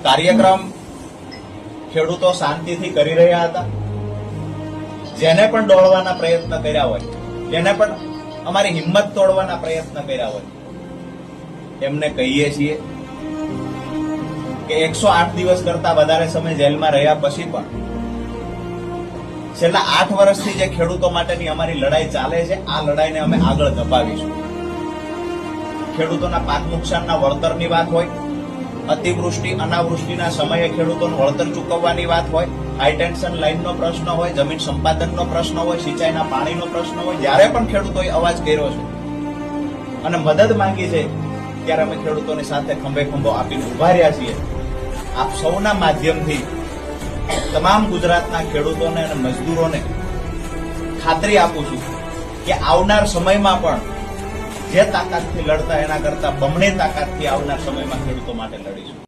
કાર્યક્રમ ખેડૂતો શાંતિથી કરી રહ્યા હતા. જેને પણ દોડવાના પ્રયત્ન કર્યા હોય, જેને પણ અમારી હિંમત તોડવાના પ્રયત્ન કર્યા હોય, એમને કહીએ છીએ કે 108 દિવસ કરતા વધારે સમય જેલમાં રહ્યા પછી પણ છેલ્લા 8 વર્ષથી જે ખેડૂતો માટેની અમારી લડાઈ ચાલે છે, આ લડાઈને અમે આગળ ધપાવીશું. ખેડૂતોના પાક નુકસાનના વળતરની વાત હોય, અતિવૃષ્ટિ અનાવૃષ્ટિના સમયે ખેડૂતોનું વળતર ચૂકવવાની વાત હોય, હાઈટેન્શન લાઈનનો પ્રશ્ન હોય, જમીન સંપાદનનો પ્રશ્ન હોય, સિંચાઈના પાણીનો પ્રશ્ન હોય, જ્યારે પણ ખેડૂતોએ અવાજ કર્યો છે અને મદદ માંગી છે, ત્યારે અમે ખેડૂતોની સાથે ખંભે ખંભો આપીને ઉભા રહ્યા છીએ. આપ સૌના માધ્યમથી તમામ ગુજરાતના ખેડૂતોને અને મજદૂરોને ખાતરી આપું છું કે આવનાર સમયમાં પણ જે તાકાતથી લડતા એના કરતા બમણી તાકાતથી આવનાર સમયમાં ખેડૂતો માટે લડીશું.